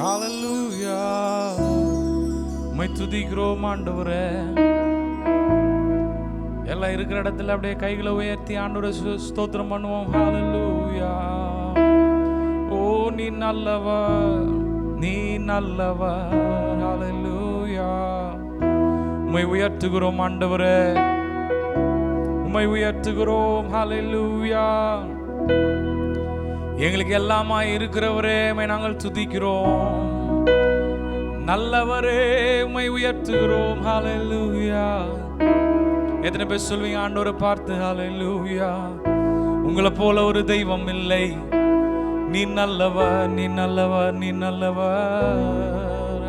ஹல்லேலூயா. உம்மை துதிக்கிறோம் ஆண்டவரே. எல்லாம் இருக்கிற இடத்துல அப்படியே கைகளை உயர்த்தி ஆண்டவரை ஸ்தோத்திரம் பண்ணுவோம். ஹல்லேலூயா. ஓ நீ நல்லவர், நீ நல்லவர். ஹல்லேலூயா. உம்மை உயர்த்துகிறோம் ஆண்டவரே, உம்மை உயர்த்துகிறோம். ஹல்லேலூயா. எங்களுக்கு எல்லாமா இருக்கிறவரே உம்மை நாங்கள் துதிக்கிறோம். நல்லவரே உம்மை உயர்த்துகிறோம். ஹல்லேலூயா. எத்தனை பேர் சொல்வீங்க ஆண்டவரை பார்த்து ஹல்லேலூயா, உங்களை போல ஒரு தெய்வம் இல்லை, நீ நல்லவர், நீ நல்லவர், நீ நல்லவர்.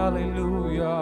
ஹல்லேலூயா.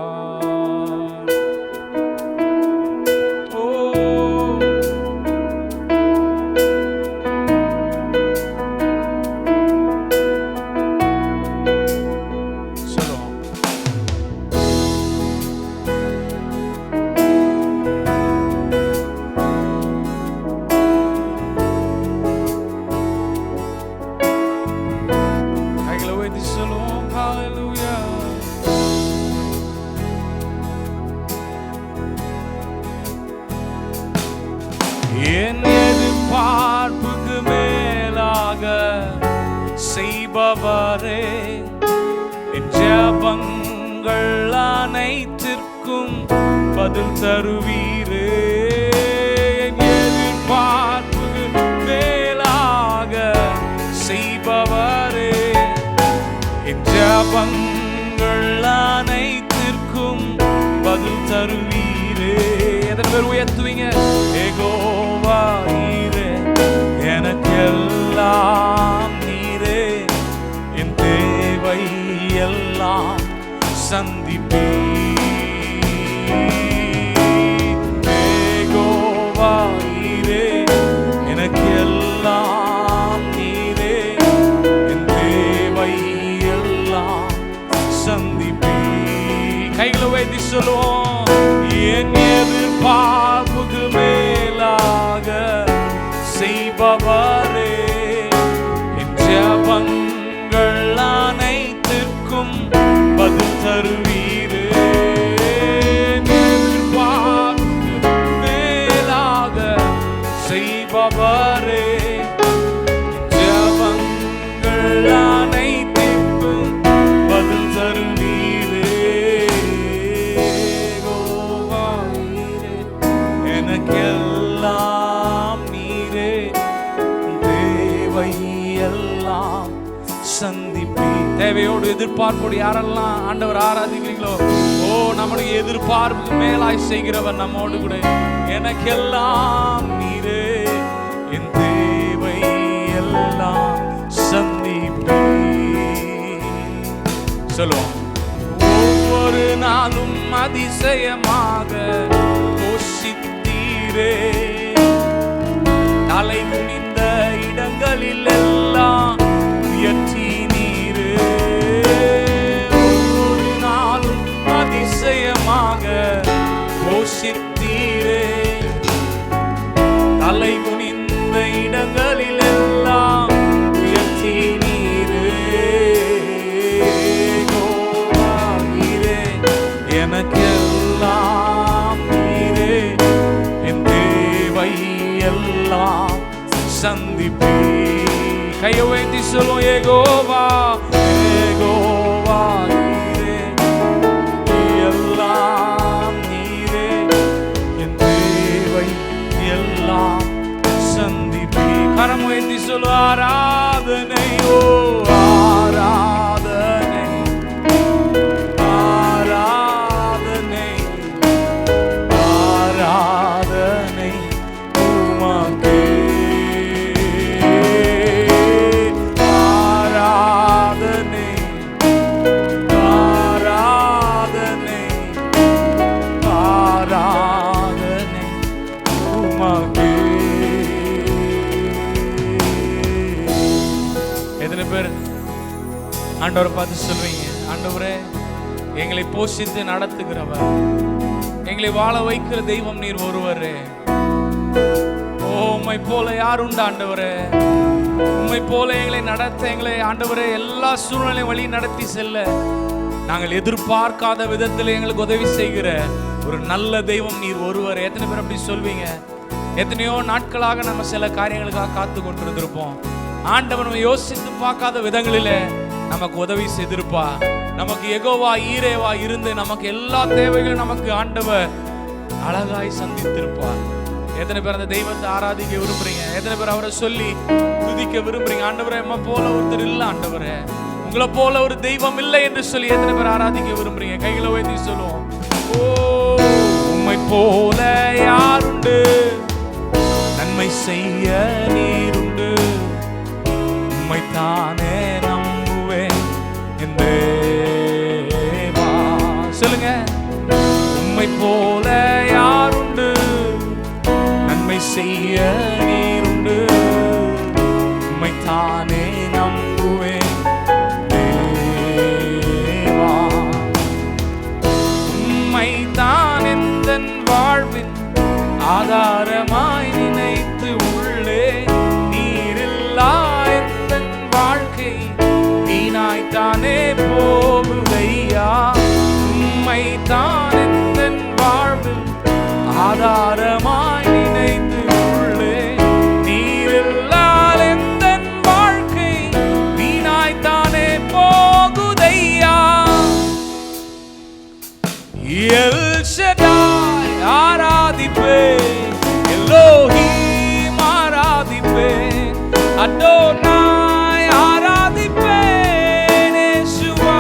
என் எதிர்பார்ப்புக்கு மேலாக செய்பவரே, என் ஜெபங்கள் அனைத்திற்கும் பதில் தருவீரே. என் எதிர்பார்ப்புக்கு மேலாக செய்பவரே, என் ஜெபங்கள் அனைத்திற்கும் பதில் தருவீரே. எத்தனை பேர் உயர்த்துவீங்க? யெகோவா நீரே, எனக்கு எல்லாம் நீரே, என் தேவை எல்லாம் சந்திப்பீர். யெகோவா நீரே, எனக்கு எல்லாம் நீரே, என் தேவை எல்லாம் சந்திப்பீர். கைகளை வைத்து சொல்லுவோம். என் எதிர்பார்ப்புக்கு மேலாக செய்பவரே, என் ஜெபங்கள் அனைத்திற்கும் பதில் தருவீரே. எதிர்பார்ப்புக்கு மேலாக செய்பவரே, ஜெபங்கள் அனைத்திற்கும் பதில் தருவீரே. எல்லாம் நீரே, தேவை எல்லாம் சந்திப்பி. தேவையோடு எதிர்பார்ப்போடு யாரெல்லாம் ஆண்டவர் ஆராதிக்கிறீங்களோ, ஓ நம்முடைய எதிர்பார்ப்புக்கு மேலாய் செய்கிறவர் நம்மோடு கூட. எனக்கெல்லாம் நீரே, என் தேவை எல்லாம் சந்திப்பி. சொல்லுவோம். ஒவ்வொரு நாளும் அதிசயமாக போஷித்தீரே, தலை குனிந்த இடங்களில் எல்லாம் உயர்த்தி நீரே. ஒவ்வொரு நாளும் அதிசயமாக போஷித்தீரே, தலை குனிந்த இடங்களில் எல்லாம் உயர்த்தி நீரே. எனக்கு எல்லாம் நீரே, என் தேவை எல்லாம் சந்திப்பீ. கையை வைத்து சொல்லுவோம். யெகோவா, யெகோவா நீரே, எல்லாம் நீரே, என் தேவை எல்லாம் சந்திப்பீ. கரம் வைத்து சொல்லு. ஆராதனை, ஓ ஆராதனை, ஆண்டவரை பார்த்து சொல்வீங்க, ஆண்டவரே எங்களை போஷித்து நடத்துகிறவர், எங்களை வாழ வைக்கிற தெய்வம் நீர் ஒருவரே. ஓ உம்மை போல யார் உண்டு ஆண்டவரே? உம்மை உம்மை போல எங்களை நடத்த, எங்களை ஆண்டவரே எல்லா சூழ்நிலையும் வழி நடத்தி செல்ல நாங்கள் எதிர்பார்க்காத விதத்தில் எங்களுக்கு உதவி செய்கிற ஒரு நல்ல தெய்வம் நீர் ஒருவர். எத்தனை பேர் அப்படி சொல்வீங்க? எத்தனையோ நாட்களாக நம்ம சில காரியங்களுக்காக காத்து கொண்டிருந்திருப்போம். ஆண்டவர் நம்ம யோசித்து பார்க்காத விதங்களிலே நமக்கு உதவி செய்திருப்பா. நமக்கு யெகோவா ஈரேவா இருந்து நமக்கு எல்லா தேவைகளும் நமக்கு ஆண்டவர் அழகாய் சந்தித்திருப்பார். எத்தனை பேர் அந்த தெய்வத்தை ஆராதிக்க விரும்புறீங்க? எத்தனை பேர் அவரை சொல்லி துதிக்க விரும்புறீங்க? ஆண்டவரே, எம்மை போல ஒருத்தர் இல்லை, ஆண்டவரே உங்களை போல ஒரு தெய்வம் இல்லை என்று சொல்லி எத்தனை பேர் ஆராதிக்க விரும்புறீங்க? கைகளை உயர்த்தி சொல்லுவோம். ஓ, உம்மை போல யாருண்டு, நன்மை செய்ய நீருண்டு, உம்மை தானே நம்புவேன் என் தேவா. சொல்லுங்க. உம்மை போல யாருண்டு, நன்மை செய்ய நீருண்டு, உம்மை தானே நம்புவேன் தேவா. உம்மை தான் எந்தன் வாழ்வின் ஆதாரமாய் நினைத்து உள்ளே, நீரில்லா எந்தன் வாழ்க்கை வீணாய்த்தானே போகுதையா. உம்மை தான் எந்தன் வாழ்வில் ஆதாரமாய் நினைத்து உள்ளே, நீரில்லா எந்தன் வாழ்க்கை வீணாய்த்தானே போகுதையா. எல் ஷடாய் ஆராதிப்பேன், எலோஹீம் ஆராதிப்பேன், அடோனாய் ஆராதிப்பேன், இயேசுவா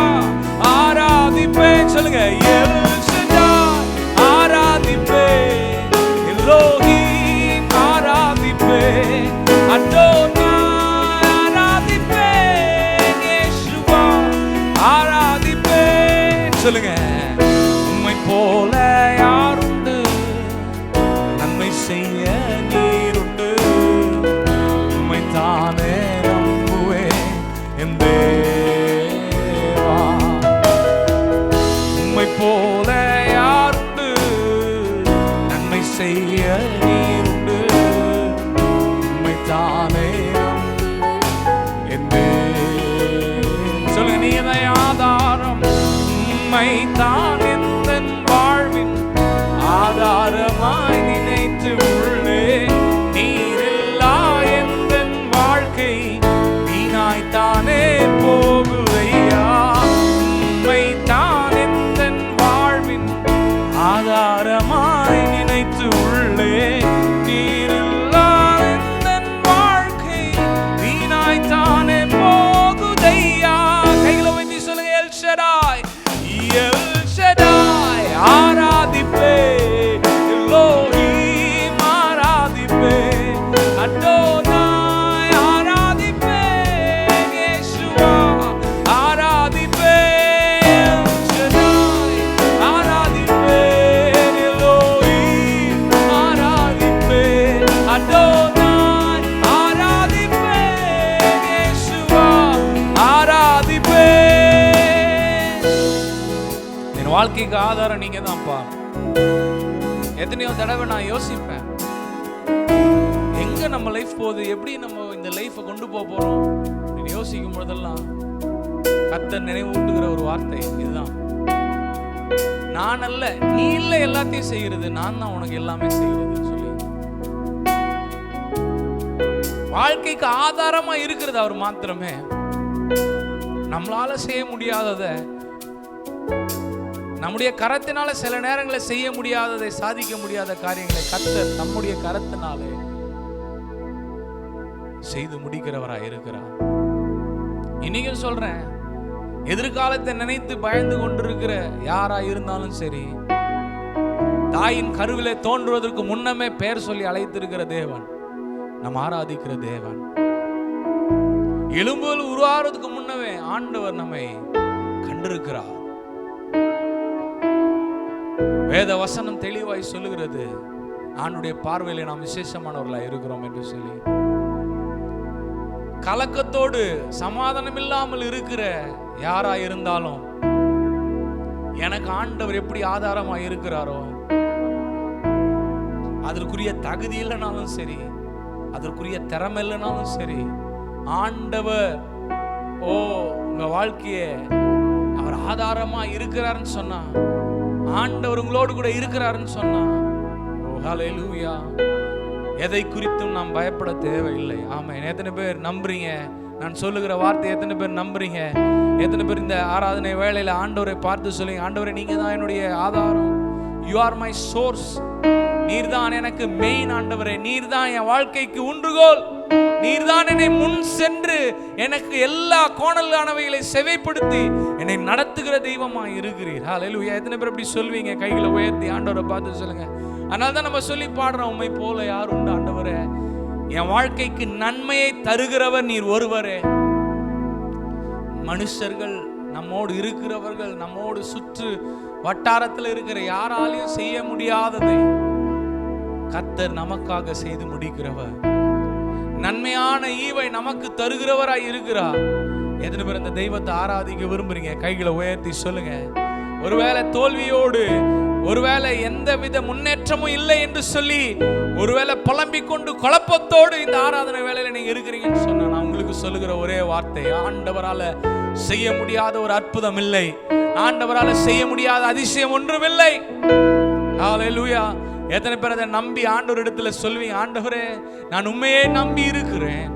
ஆராதிப்பேன். சொல்லுங்க. எல் ஷடாய் ஆராதிப்பேன், எலோஹீம் ஆராதிப்பேன், அடோனாய் ஆராதிப்பேன், இயேசுவா ஆராதிப்பேன். சொல்லுங்க. உம்மை போல யாருண்டு, நன்மை செய்ய நீருண்டு, உம்மை தானே நம்புவேன் என் தேவா. உம்மை போல யாருண்டு, நன்மை செய்ய நீருண்டு, உம்மை தானே என் தேவா. சொல்லுங்க. நீங்க தான் ஆதாரம். உம்மை தான் எந்தன் வாழ்வின் ஆதாரமாய் நினைத்து உள்ளே, நீரில்லா எந்தன் வாழ்க்கை வீணாய்த்தானே போகுதையா. உம்மை தான் எந்தன் வாழ்வின் ஆதாரமாய் நினைத்து உள்ளே, நீரில்லா எந்தன் வாழ்க்கை வீணாய்த்தானே போகுதையா. கைகளை வைத்து சொல்லுங்க. எல் ஷடாய், எல் ஷடாய் ஆராதிப்பேன், எலோஹீம் ஆராதிப்பேன், அடோனாய் ஆராதிப்பேன், இயேசுவா ஆராதிப்பேன். எல் ஷடாய் ஆராதிப்பேன், எலோஹீம் ஆராதிப்பேன், அடோனாய் ஆராதிப்பேன், இயேசுவா ஆராதிப்பேன். என் வாழ்க்கைக்கு ஆதாரம் நீங்க தான்ப்பா. எத்தனையோ தடவை நான் யோசிப்பேன், எங்க நம்ம லைஃப் போகுது, எப்படி நம்ம இந்த லைஃபை கொண்டு போறோம். யோசிக்கும் போதெல்லாம் கர்த்தர் நினைவூட்டுகிற ஒரு வார்த்தை இதுதான். நான் அல்ல, நீ இல்ல எல்லாத்தையும் செய்யறது, நான் தான் உனக்கு எல்லாமே செய்யறதுன்னு சொல்லி. வாழ்க்கைக்கு ஆதாரமா இருக்கிறது அவர் மாத்திரமே. நம்மளால செய்ய முடியாததை, நம்முடைய கரத்தினால சில நேரங்களில் செய்ய முடியாததை, சாதிக்க முடியாத காரியங்களை கர்த்தர் நம்முடைய கரத்தினாலே செய்து முடிக்கிறவராய் இருக்கிறார். இன்னைக்கும் சொல்றேன், எதிர்காலத்தை நினைத்து பயந்து கொண்டிருக்கிற யாரா இருந்தாலும் சரி, தாயின் கருவிலே தோன்றுவதற்கு முன்னமே பெயர் சொல்லி அழைத்திருக்கிற தேவன், நம்ம ஆராதிக்கிற தேவன். எலும்புகள் உருவாகிறதுக்கு முன்னமே ஆண்டவர் நம்மை கண்டிருக்கிறார். வேத வசனம் தெளிவாய் சொல்லுகிறது, ஆண்டுடைய பார்வையில நாம் விசேஷமானவர்களாக இருக்கிறோம் என்று சொல்லி. கலக்கத்தோடு சமாதானம் இல்லாமல் இருக்கிற யாரா இருந்தாலும், எனக்கு ஆண்டவர் எப்படி ஆதாரமா இருக்கிறாரோ, அதற்குரிய தகுதி இல்லைனாலும் சரி, அதற்குரிய திறமை இல்லைனாலும் சரி, ஆண்டவர் உங்க வாழ்க்கைய அவர் ஆதாரமா இருக்கிறாருன்னு சொன்னா, ஆண்டவர் உங்களோடு கூட இருக்கிறாருன்னு சொன்னா, ஹல்லேலூயா, எதை குறித்தும் நாம் பயப்பட தேவையில்லை. ஆமென். எத்தனை பேர் நம்புறீங்க? நான் சொல்லுகிற வார்த்தை எத்தனை பேர் நம்புறீங்க? எத்தனை பேர் இந்த ஆராதனை வேளையில ஆண்டவரை பார்த்து சொல்லுங்க, ஆண்டவரே நீங்க தான் என்னுடைய ஆதாரம், யூ ஆர் மை சோர்ஸ், நீர் தான் எனக்கு மெயின் ஆண்டவரே, நீர் தான் என் வாழ்க்கைக்கு ஊன்றுகோல், நீர் தான் என்னை முன் சென்று எனக்கு எல்லா கோணலானவைகளை செவைப்படுத்தி என்னை நடத்துகிற தெய்வமா இருக்கிறீர். ஹல்லேலூயா. எத்தனை பேர் அப்படி சொல்வீங்க? கைகளை உயர்த்தி ஆண்டவரை பார்த்து சொல்லுங்க. அதனால தான் நம்ம சொல்லி பாடுறோம், உம்மை போல யார் உண்டு ஆண்டவரே, என் வாழ்க்கைக்கு நன்மையை தருகிறவர் நீர் ஒருவரே. மனுஷர்கள், நம்மோடு இருக்கிறவர்கள், நம்மோடு சுற்று வட்டாரத்தில் இருக்கிற யாராலையும் செய்ய முடியாததை கர்த்தர் நமக்காக செய்து முடிக்கிறவர், நன்மையான ஈவை நமக்கு தருகிறவராய் இருக்கிறார். எத்தனை பேர் அந்த தெய்வத்தை ஆராதிக்க விரும்புறீங்க? கைகளை உயர்த்தி சொல்லுங்க. ஒருவேளை தோல்வியோடு, ஒருவேளை எந்த வித முன்னேற்றமும் இல்லை என்று சொல்லி, ஒருவேளை புலம்பிக் கொண்டு குழப்பத்தோடு இந்த ஆராதனை வேளையில நீங்க இருக்கிறீங்கன்னு சொன்னா, நான் உங்களுக்கு சொல்லுகிற ஒரே வார்த்தை, ஆண்டவரால செய்ய முடியாத ஒரு அற்புதம் இல்லை, ஆண்டவரால செய்ய முடியாத அதிசயம் ஒன்றும் இல்லை. ஹல்லேலூயா. எத்தனை பேர் அதை நம்பி ஆண்டவர் இடத்துல சொல்வீங்க, ஆண்டவரே நான் உண்மையே நம்பி இருக்கிறேன்,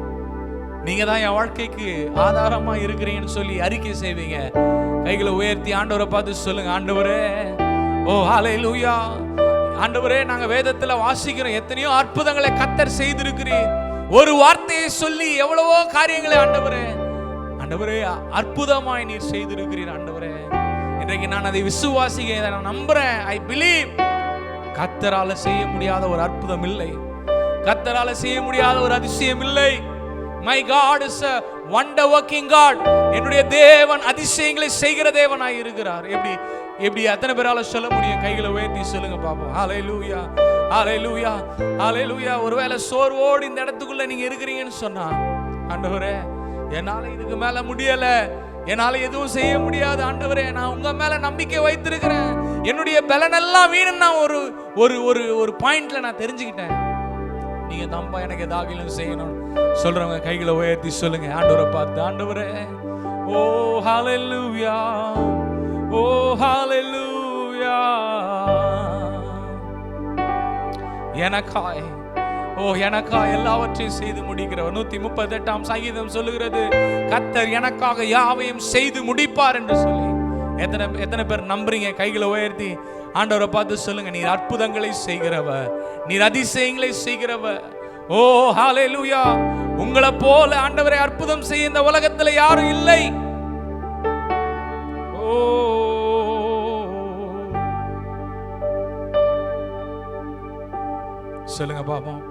நீங்க தான் என் வாழ்க்கைக்கு ஆதாரமா இருக்கிறீங்கன்னு சொல்லி அறிக்கை செய்வீங்க? கைகளை உயர்த்தி ஆண்டவரை பார்த்து சொல்லுங்க, ஆண்டவரே, ஓ ஹல்லேலூயா, ஆண்டவரே நாங்க வேதத்துல வாசிக்கிறோம், எத்தனையோ அற்புதங்களை கர்த்தர் செய்திருக்கிறீர், ஒரு வார்த்தையை சொல்லி எவ்வளவோ காரியங்களை ஆண்டவரே, ஆண்டவரே அற்புதமாய் நீர் செய்திருக்கிறீர். ஆண்டவரே இன்றைக்கு நான் அதை விசுவாசிக்கிறேன், நான் நம்புறேன், ஐ பிலீவ். கர்த்தரால செய்ய முடியாத ஒரு அற்புதம் இல்லை, கர்த்தரால செய்ய முடியாத ஒரு அதிசயம் இல்லை. My God is a wonder working God. என்னுடைய தேவன் அதிசயங்களை செய்கிற தேவனாய் இருக்கிறார். எப்படி எத்தனை பேரால சொல்ல முடியும்? கைகளை உயர்த்தி சொல்லுங்க பாப்போம். ஹல்லேலூயா, ஹல்லேலூயா, ஹல்லேலூயா. ஒருவேளை சோர்வோடு இந்த இடத்துக்குள்ள நீங்க இருக்கிறீங்கன்னு சொன்னா, ஆண்டவரே என்னால இதுக்கு மேல முடியல, என்னால எதுவும் செய்ய முடியாது ஆண்டவரே, நான் உங்க மேல நம்பிக்கை வைத்திருக்கிறேன், என்னுடைய பலனெல்லாம் வீண் நான் ஒரு ஒரு ஒரு ஒரு பாயிண்ட்ல நான் தெரிஞ்சுக்கிட்டேன், நீங்க தம்பா எனக்கு ஏதாகிலும் செய்யணும் சொல்றவங்க கைகளை உயர்த்தி சொல்லுங்க ஆண்டவரை பார்த்து, ஆண்டவரே ஓ ஹல்லேலூயா, ஓ ஹல்லேலூயா, எனக்காய் எல்லாவற்றையும் செய்து முடிக்கிறவர். 138ஆம் சங்கீதம் சொல்லுகிறது, கர்த்தர் எனக்காக யாவையும் செய்து முடிப்பார் என்று சொல்லி. எத்தனை பேர் நம்புறீங்க? கைகளை உயர்த்தி ஆண்டவரை பார்த்து சொல்லுங்க, நீர் அற்புதங்களை செய்கிறவர், நீர் அதிசயங்களை செய்கிறவர். ஓ ஹல்லேலூயா. உங்களை போல ஆண்டவரை அற்புதம் செய்ய இந்த உலகத்துல யாரும் இல்லை. ஓ சொல்லுங்க பாப்போம்.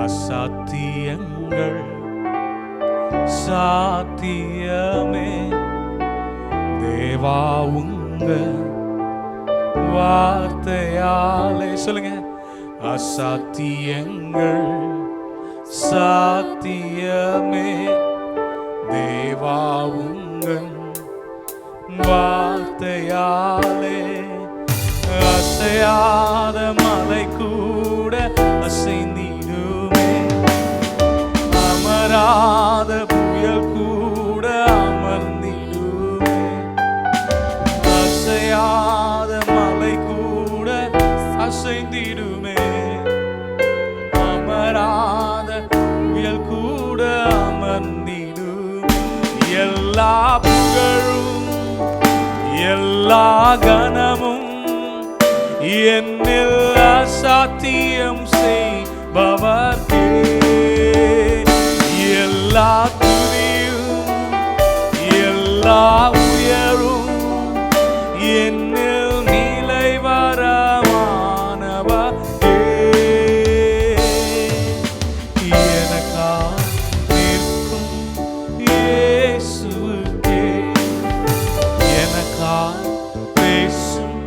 அசாத்தியங்கள் சாத்தியமே தேவா உங்க வார்த்தையாலே. சொல்லுங்க, அசாத்தியங்கள் சாத்தியமே தேவா உங்க வார்த்தையாலே. அசையாத மலை கூட அசைந்திடுமே, அமராத புயல் கூட அமர்ந்திடுமே, அசையாத மலை கூட அசைந்திடுமே, அமராத புயல் கூட அமர்ந்திடுமே. எல்லா புகழும் எல்லா கனமும் என்னில் அசாத்தியம் செய்பவர்க்கே. எல்லா துதியும் எல்லா உயரும் என்னில் நிலை வரமானவர்க்கே. எனக்கா நிற்கும் இயேசுவுக்கே, எனக்கா பேசும்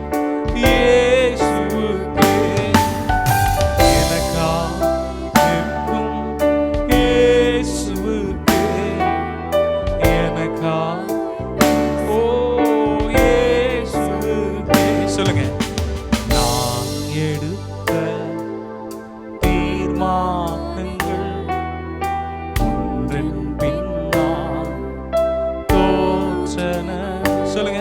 இயேசுவுக்கே, எனக்கா நிற்கும் சொல்லுங்க.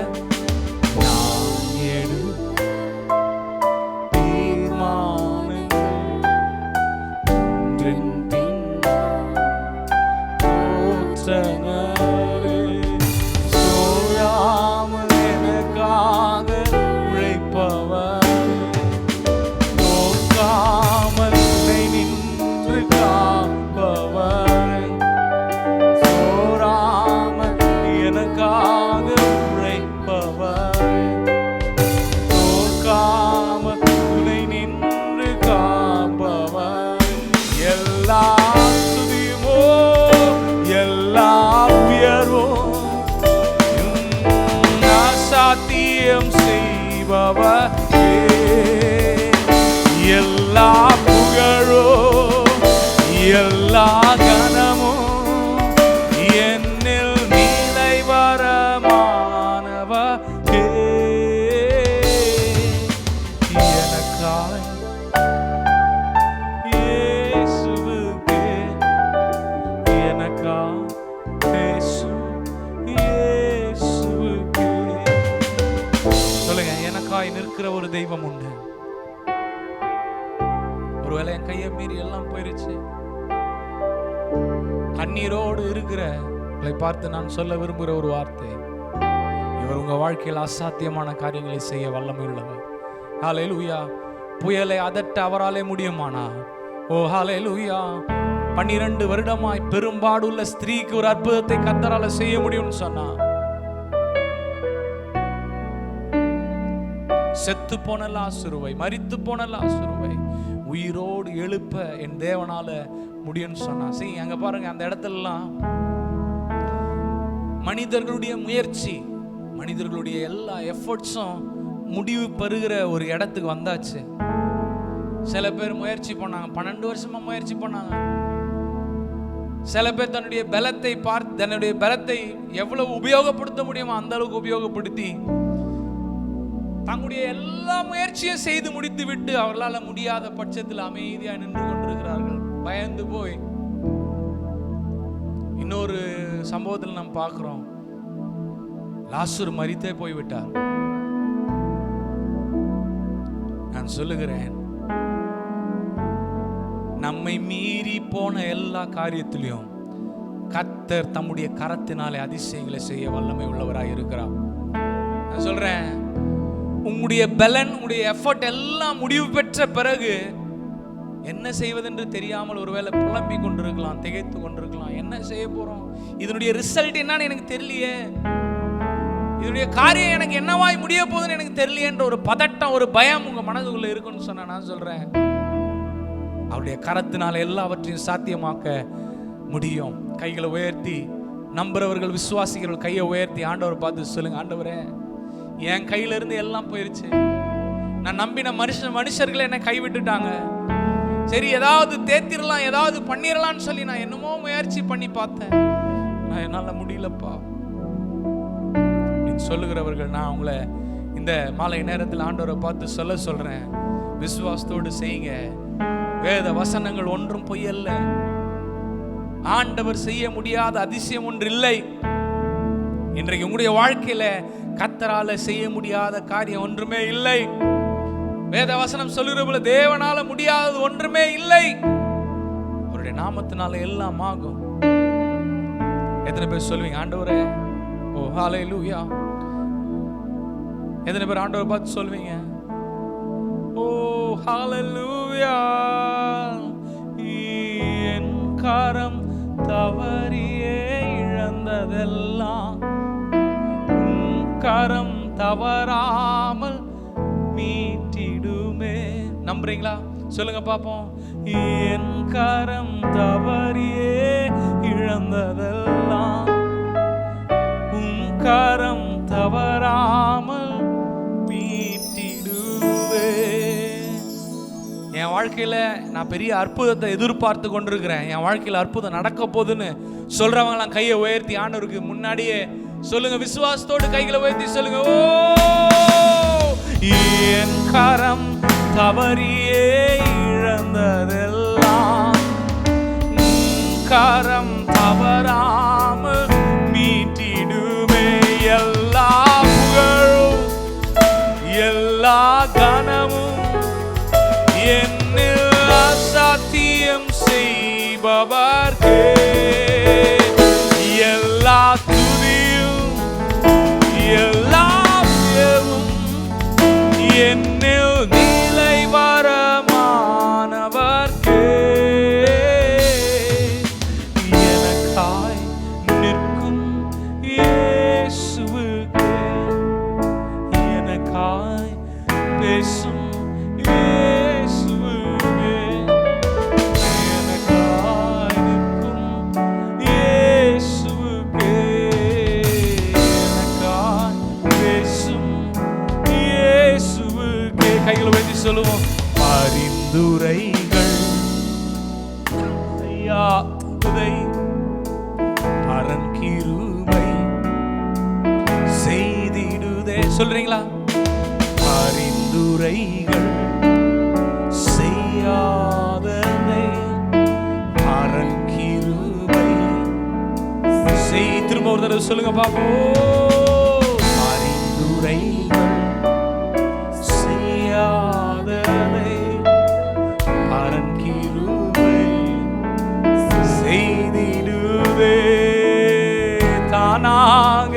சோயாமல் எனக்காக உழைப்பவர், தோற்காமல் நின்று காப்பவர், சோராமல் எனக்காக உழைப்பவர், தோற்காமல் துணை நின்று காப்பவர். எல்லா துதியுமோ எல்லா உயர்வோ சாத்தியம் செய்பவர், எல்லா புகழோ எல்லா கனமோ என்னில் நிலைவரமானவர். எனக்காய் இயேசுவுக்கே, எனக்காய் பேசும் இயேசுவுக்கே. சொல்லுங்க, எனக்காய் நிற்கிற ஒரு தெய்வம் உண்டு. ஒருவேளை என் கையை மீறி எல்லாம் போயிருச்சு, கண்ணீரோடு இருக்கிற உங்களை பார்த்து நான் சொல்ல விரும்புகிற ஒரு வார்த்தை, இவர் உங்க வாழ்க்கையில் அசாத்தியமான காரியங்களை செய்ய வல்லமை உள்ளவர். ஹல்லேலூயா. புயலை அதட்ட அவராலே முடியுமானா? ஓ ஹல்லேலூயா. 12 வருடமாய் பெரும்பாடுள்ள ஸ்திரீக்கு ஒரு அற்புதத்தை கர்த்தரால செய்ய முடியும்னு சொன்னா, செத்து போன லாசருவை, மரித்து போன லாசருவை உயிரோடு எழுப்ப என் தேவனால முடியும்னு சொன்னா. சரி, அங்க பாருங்க, அந்த இடத்துலலாம் மனிதர்களுடைய முயற்சி, மனிதர்களுடைய எல்லா எஃபர்ட்ஸும் முடிவு பெறுகிற ஒரு இடத்துக்கு வந்தாச்சு. சில பேர் முயற்சி பண்ணாங்க, 12 வருஷமா முயற்சி பண்ணாங்க. சில பேர் தன்னுடைய பலத்தை பார்த்து, தன்னுடைய பலத்தை எவ்வளவு உபயோகப்படுத்த முடியுமோ அந்த அளவுக்கு உபயோகப்படுத்தி தங்களுடைய எல்லா முயற்சியும் செய்து முடித்து விட்டு அவர்களால் முடியாத பட்சத்தில் அமைதியாக நின்று கொண்டிருக்கிறார்கள், பயந்து போய். இன்னொரு சம்பவத்தில் நாம் பார்க்கிறோம், லாசரு மரித்தே போய்விட்டார். நான் சொல்லுகிறேன், நம்மை மீறி போன எல்லா காரியத்திலையும் கர்த்தர் தம்முடைய கரத்தினாலே அதிசயங்களை செய்ய வல்லமை உள்ளவராய் இருக்கிறார். நான் சொல்றேன், உங்களுடைய பலன், உங்களுடைய எஃபர்ட் எல்லாம் முடிவு பெற்ற பிறகு என்ன செய்வதென்று தெரியாமல் ஒருவேளை புலம்பி கொண்டிருக்கலாம், திகைத்து கொண்டிருக்கலாம். என்ன செய்ய போறோம், இதனுடைய ரிசல்ட் என்னன்னு எனக்கு தெரியலையே, இதனுடைய காரியம் எனக்கு என்னவாய் முடிய போகுதுன்னு எனக்கு தெரியலையேன்ற ஒரு பதட்டம், ஒரு பயம் உங்க மனதுக்குள்ள இருக்குன்னு சொன்னா, நான் சொல்றேன், அவருடைய கரத்தினால எல்லாவற்றையும் சாத்தியமாக்க முடியும். கைகளை உயர்த்தி நம்புறவர்கள், விசுவாசிகள் கையை உயர்த்தி ஆண்டவர் பார்த்து சொல்லுங்க, ஆண்டவரே, என் கையில இருந்து எல்லாம் போயிருச்சு, நான் நம்பின மனுஷர்கள் என்னை கைவிட்டுட்டாங்க. சரி, ஏதாவது தேத்திரலாம், ஏதாவது பண்ணிடலாம்னு சொல்லி நான் என்னமோ முயற்சி பண்ணி பார்த்தேன், நான் என்னால முடியலப்பா சொல்லுகிறவர்கள், நான் உங்களை இந்த மாலை நேரத்தில் ஆண்டவரை பார்த்து சொல்றேன், விசுவாசத்தோடு செய்யுங்க. வேத வசனங்கள் ஒன்றும் பொய்யல்ல. ஆண்டவர் செய்ய முடியாத அதிசயம் ஒன்று இல்லை. இன்றைக்கு உங்களுடைய வாழ்க்கையில கர்த்தரால செய்ய முடியாத காரியம் ஒன்றுமே இல்லை. வேத வசனம் சொல்லுகிற போல தேவனால முடியாதது ஒன்றுமே இல்லை. அவருடைய நாமத்தினால எல்லாம் ஆகும். எத்தனை பேர் சொல்லுவீங்க, ஆண்டவரே, ஓ ஹல்லேலூயா? எத்தனை பேர் ஆண்டவரை பார்த்து சொல்லுவீங்க, ஓ ஹல்லேலூயா? என் கரம் தவறியே இழந்ததெல்லாம் கரம் தவறாமல் மீட்டிடுமே. நம்புறீங்களா? சொல்லுங்க பாப்போம். என் கரம் தவறியே இழந்ததெல்லாம் உன் கரம் தவறாமல் மீட்டிடுவே. என் வாழ்க்கையில நான் பெரிய அற்புதத்தை எதிர்பார்த்து கொண்டிருக்கிறேன், என் வாழ்க்கையில அற்புதம் நடக்க போகுதுன்னு சொல்றவங்களாம் கையை உயர்த்தி ஆண்டவருக்கு முன்னாடியே சொல்லுங்க, விசுவாசத்தோடு கைகளை உயர்த்தி சொல்லுங்க, ஓ என் கரம் தவறியே இழந்ததெல்லாம் கரம் தவறாமல் மீட்டிடுமே. எல்லா புகழும் எல்லா கனமும் என்னில் அசாத்தியம் செய்பவர்க்கே. எல்லா துதியும் எல்லா உயர்வும் என்னில் நிலை வரமானவர்க்கே. எனக்காய் நிற்கும் இயேசுவுக்கே, எனக்காய் பேசும் இயேசுவுக்கே, எனக்காய் நிற்கும் இயேசுவுக்கே, எனக்காய் பேசும் இயேசுவுக்கே. கைகளை வைத்து சொல்லுவோம். பரிந்துரைகள் செய்யாததை பரங்கிருபை செய்திடுதே. சொல்றீங்களா? பரிந்துரைகள் செய்யாததை பரங்கிருபை செய். திரும்ப ஒரு தடவை சொல்லுங்க பாப்போம். பரிந்துரைகள் செய்யாததை பரங்கிருபை செய்திடுதே. தானாக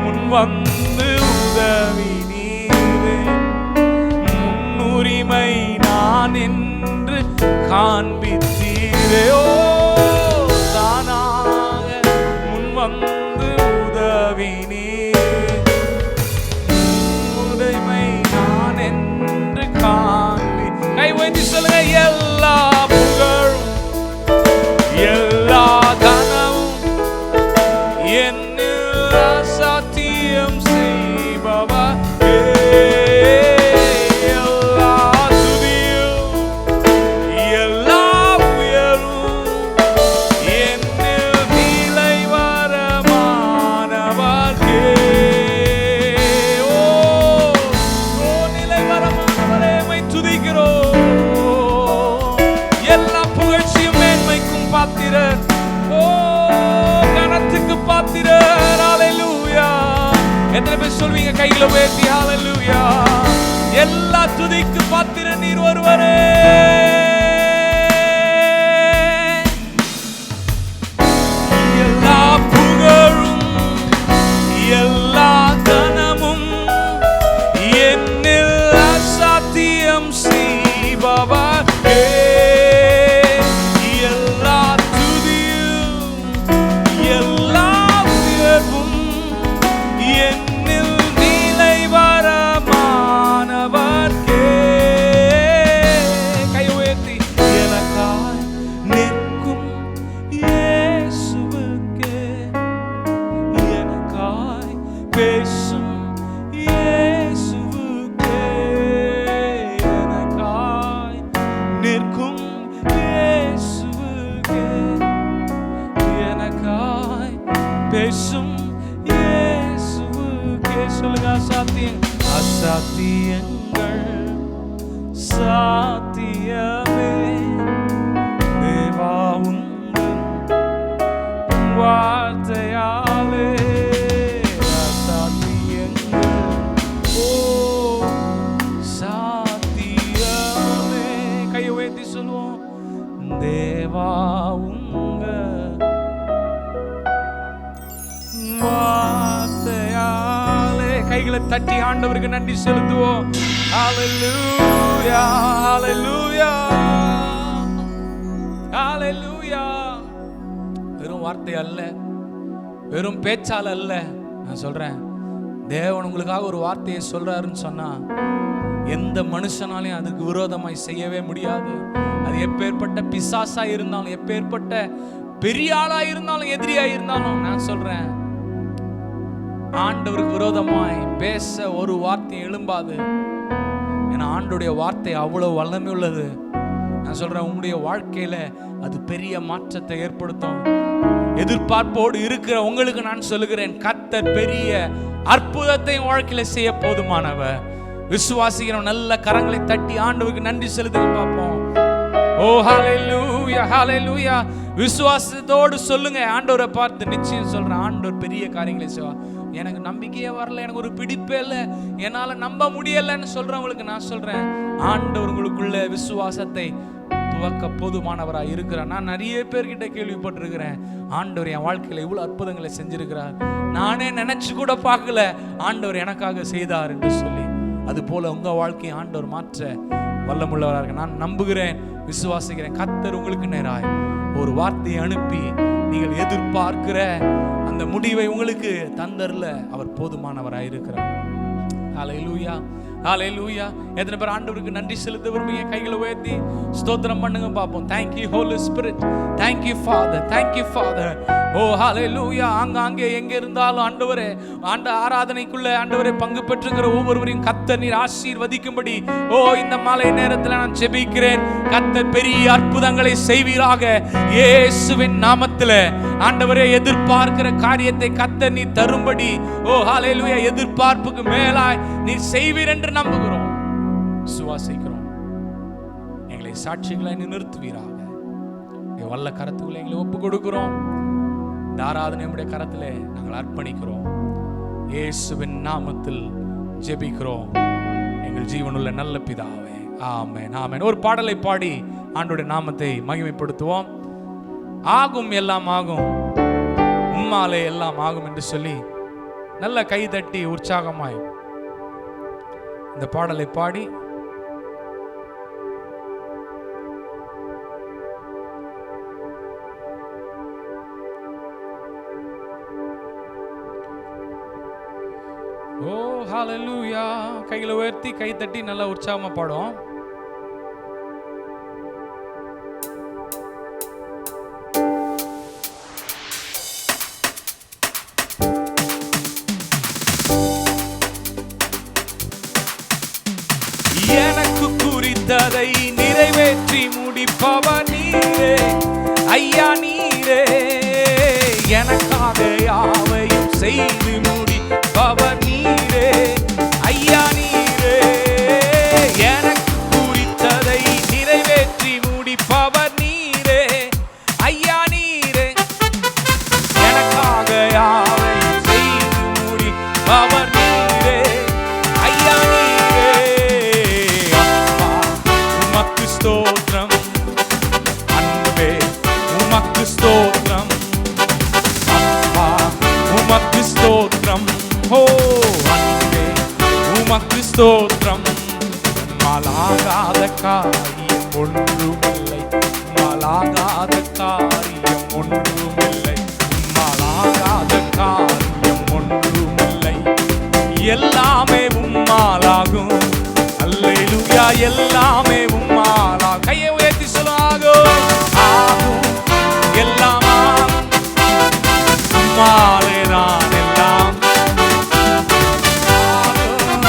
முன் வந்து உதவி நீரே, முன்னுரிமை நான் என்று காண்பித்தீரே. ஓ, தானாக முன் வந்து உதவி நீர், முன்னுரிமை நான் என்று காண்பி. கை வைத்து சொல்லுங்க. எல்லா புகழும் எல்லா கனமும் என்னில் அசாத்தியம் செய்பவர்க்கே. எல்லா துதியும் எல்லா உயர்வும் என்னில் நிலை வரமானவர்க்கே. ஓ, நிலை வரமானவரே, உம்மை துதிக்கிறோம். எல்லா புகழ்ச்சியும் மேன்மைக்கும் பாத்திரர், ஓ கனத்துக்கு பாத்திரர். ஹalleluya. எத்தனை பேர் சொல்வீங்க கைகளை உயர்த்தி ஹalleluya? எல்லா துதிக்கு பாத்திரர் நீர் ஒருவரே. எல்லா புகழும் எல்லா கனமும் என்னில் அசாத்தியம் செய்பவர்க்கே. எல்லா துதியும் எல்லா உயர்வும் என்னில் நிலை வரமானவர்க்கே. கை உயர்த்தி. எனக்காய் நிற்கும் இயேசுவுக்கே, எனக்காய் பேசும் இயேசுவுக்கே, எனக்காய் நிற்கும் இயேசுவுக்கே, எனக்காய் பேசும் இயேசுவுக்கே. சொல்லுங்க. அசாத்தியங்கள் சாத்தியமே தேவா உந்தன் வார்த்தையாலே. அசாத்தியங்கள் ஓ சாத்தியமே. கையை உயர்த்தி சொல்லுவோம். தேவா உங்க வார்த்தையாலே. கைகளை தட்டி ஆண்டவருக்கு நன்றி செலுத்துவோம். ஹalleluya, ஹalleluya, ஹalleluya. வெறும் வார்த்தை அல்ல, வெறும் பேச்சால் அல்ல. நான் சொல்றேன், தேவன் உங்களுக்காக ஒரு வார்த்தையை சொல்றாருன்னு சொன்னா எந்த மனுஷனாலையும் அதுக்கு விரோதமாய் செய்யவே முடியாது. அது எப்பேற்பட்ட பிசாசா இருந்தாலும், எப்பேற்பட்ட பெரிய ஆளா இருந்தாலும், எதிரியா இருந்தாலும், நான் சொல்றேன் ஆண்டவருக்கு விரோதமாய் பேச ஒரு வார்த்தை எழும்பாது. ஏன்னா ஆண்டவருடைய வார்த்தை அவ்வளவு வல்லமை உள்ளது. நான் சொல்றேன், உங்களுடைய வாழ்க்கையில அது பெரிய மாற்றத்தை ஏற்படுத்தும். எதிர்பார்ப்போடு இருக்கிற உங்களுக்கு நான் சொல்லுகிறேன், கர்த்தர் பெரிய அற்புதத்தை வாழ்க்கையில செய்ய போதுமானவர். விசுவாசிக்கிறோம். நல்ல கரங்களை தட்டி ஆண்டவருக்கு நன்றி செலுத்த பார்ப்போம். ஓ ஹalleluya ஹalleluya. விசுவாசத்தோடு சொல்லுங்க, ஆண்டவரை பார்த்து நிச்சயம் சொல்றேன், ஆண்டவர் பெரிய காரியங்களை செய்வார். எனக்கு நம்பிக்கையே வரல, எனக்கு ஒரு பிடிப்பே இல்லை, என்னால நம்ப முடியலன்னு சொல்றவங்களுக்கு நான் சொல்றேன், ஆண்டவர் உங்களுக்குள்ள விசுவாசத்தை துவக்க போதுமானவராக இருக்கிறார். நான் நிறைய பேர்கிட்ட கேள்விப்பட்டிருக்கிறேன், ஆண்டவர் என் வாழ்க்கையில இவ்வளவு அற்புதங்களை செஞ்சிருக்கிறார், நானே நினைச்சு கூட பார்க்கல, ஆண்டவர் எனக்காக செய்தார் என்று சொல்லி. அது போல உங்க வாழ்க்கையை ஆண்டவர் மாற்ற வல்லமுள்ளவராக நான் நம்புகிறேன், விசுவாசிக்கிறேன். கர்த்தர் உங்களுக்கு நேராய் ஒரு வார்த்தையை அனுப்பி நீங்கள் எதிர்பார்க்கிற அந்த முடிவை உங்களுக்கு தந்தரல அவர் போதுமானவராக இருக்கிறார். ஹல்லேலூயா ஹல்லேலூயா. எத்தனை பேர் ஆண்டவருக்கு நன்றி செலுத்த விரும்புங்க? கைகளை உயர்த்தி ஸ்தோத்திரம் பண்ணுங்க பாப்போம். Thank you Holy Spirit, thank you Father, thank you Father. ஓ ஹல்லேலூயா. அங்கே எங்க இருந்தாலும் ஆண்டவரே, ஆராதனைக்குள்ள ஆண்டவரே பங்கு பெற்றுகிற ஒவ்வொருவரையும் கர்த்தர் நீர் ஆசீர்வதிக்கும்படி ஓ இந்த மாலை நேரத்தில் நான் ஜெபிக்கிறேன். கர்த்தர் பெரிய அற்புதங்களை செய்வீராக இயேசுவின் நாமத்தில். ஆண்டவரே, எதிர்பார்க்கிற காரியத்தை கர்த்தர் நீர் தரும்படி ஓ ஹல்லேலூயா, எதிர்பார்ப்புக்கு மேலாய் நீர் செய்வீர் என்று நம்புகிறோம், விசுவாசிக்கிறோம். எங்களை சாட்சிகளை நிறுத்துவீராக. வல்ல கரத்துக்களை எங்களை ஒப்பு கொடுக்கிறோம். இந்த ஆராதனை நம்முடைய கரத்திலே நாங்கள் அர்ப்பணிக்கிறோம். இயேசுவின் நாமத்தில் ஜெபிக்கிறோம் எங்கள் ஜீவனுள்ள நல்ல பிதாவே, ஆமென் ஆமென். ஒரு பாடலை பாடி ஆண்டவருடைய நாமத்தை மகிமைப்படுத்துவோம். ஆகும் எல்லாம் ஆகும், உம்மாலே எல்லாம் ஆகும் என்று சொல்லி நல்ல கை தட்டி உற்சாகமாய் இந்த பாடலை பாடி ஓ ஹல்லேலூயா. கைகளை உயர்த்தி கை தட்டி நல்லா உற்சாகமா பாடும். எனக்கு குறித்ததை நிறைவேற்றி முடிப்பவர் நீரே ஐயா, நீரே எனக்காக யாவையும் செய்து முடிப்பவர் நீரே ஐயா, நீரே எனக்கு குறித்ததை நிறைவேற்றி முடிப்பவர் நீரே ஐயா, நீரே எனக்காக யாவையும் செய்து முடிப்பவர் நீரே ஐயா, நீரே. அப்பா உமக்கு ஸ்தோத்திரம், அன்பே உமக்கு ஸ்தோத்திரம், அப்பா உமக்கு ஸ்தோத்திரம், ஓ அன்பே உமக்கு ஸ்தோத்திரம். மலாகாத காரியம் ஒன்றுமில்லை, மலாகாத காரியம் ஒன்றுமில்லை, மலாகாத காரியம் ஒன்றுமில்லை, எல்லாமே உம்மாலாகும். அல்லேலூயா, எல்லாமே உம்மாலாகும். கையை உயர்த்தி சொல்லுவாகும். ஆகும் எல்லாம் ஆகும், உம்மாலே தான் எல்லாம் ஆகும்,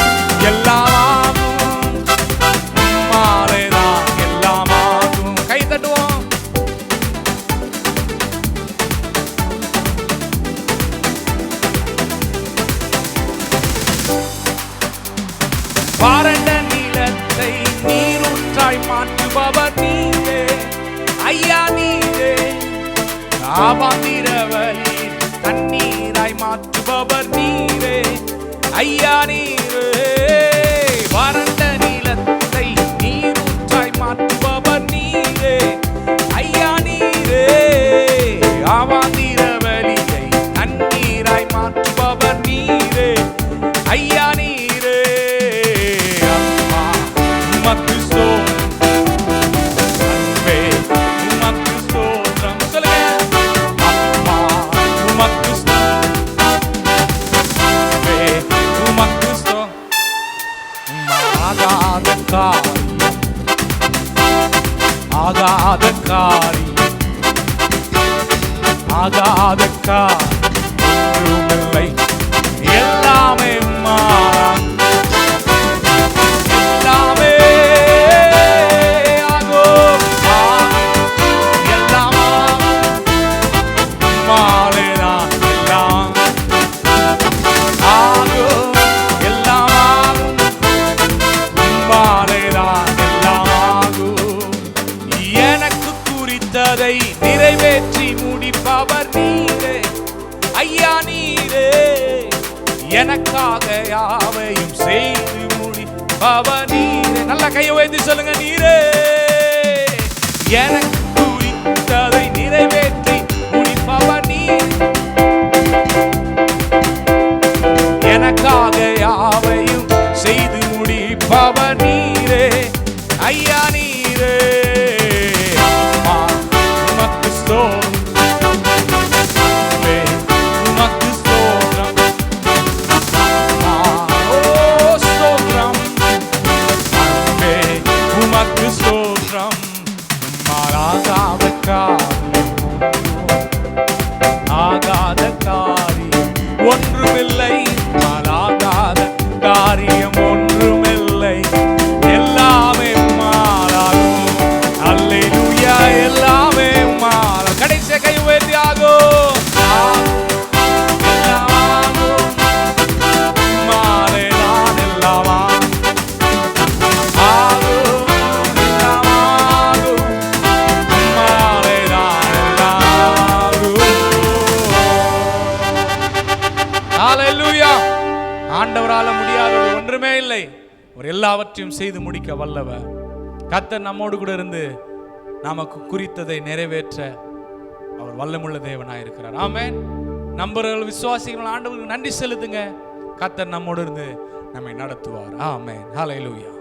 எல்லாம் ஆகும், உம்மாலே தான் எல்லாம் ஆகும். கை தட்டுவோம். வறண்ட நிலத்தை நீரூற்றாய் மாற்றுபவர் நீரே ஐயா, நீரே ஆவாந்திரவழியில் தண்ணீராய் மாற்றுபவர் நீரே ஐயா, நீரே வறண்ட நிலத்தை நீரூற்றாய் மாற்றுபவர் நீரே ஐயா, நீரே ஆவாந்திரவழியை தண்ணீராய் மாற்றுபவர் நீரே ஐயா, நீரே. அப்பா உமக்கு ஸ்தோத்திரம், அன்பே உமக்கு ஸ்தோத்திரம். சொல்லுங்க. அப்பா உமக்கு ஸ்தோத்திரம், அன்பே உமக்கு ஸ்தோத்திரம். ஆகாத காரியம், ஆகாத காரியம், ஆகாத காரியம் ஒன்றுமில்லை, எல்லாமே உம்மால், எல்லாமே ஆகும், எல்லாம் உம்மாலே தான் எல்லாம் ஆகும், எல்லாம் உம்மாலே தான் எல்லாம் ஆகும். ஐயா நீரே எனக்காக யாவையும் செய்து முடிப்பவர் நீரே. நல்ல கையை உயர்த்தி சொல்லுங்க. நீரே எனக்கு குறித்ததை நிறைவேற்றி முடிப்பவர் நீர். எனக்காக யாவையும் செய்து முடிப்பவர் நீரே. ஐயா நீரே உமக்கு ஸ்தோத்திரம், உமக்கு ஸ்தோத்திரம், ஸ்தோத்திரம், உமக்கு ஸ்தோத்திரம். ஆகாத காரியம் ஒன்றுமில்லை, ஆகாத காரியம் ஒன்றுமில்லை, எல்லாமே மாறாகும். அல்லேலூயா, எல்லாமே மாறும். கடைசி கை உயர்த்தி ஆகும். ஹல்லேலூயா. ஆண்டவரால முடியாதது ஒன்றுமே இல்லை. ஒரு எல்லாவற்றையும் செய்து முடிக்க வல்லவர் கர்த்தர் நம்மோடு கூட இருந்து நமக்கு குறித்ததை நிறைவேற்ற அவர் வல்லமுள்ள தேவனாயிருக்கிறார். ஆமென். நம்புறவர்கள் விசுவாசிகள் ஆண்டவருக்கு நன்றி செலுத்துங்க. கர்த்தர் நம்மோடு இருந்து நம்மை நடத்துவார். ஆமென். ஹல்லேலூயா.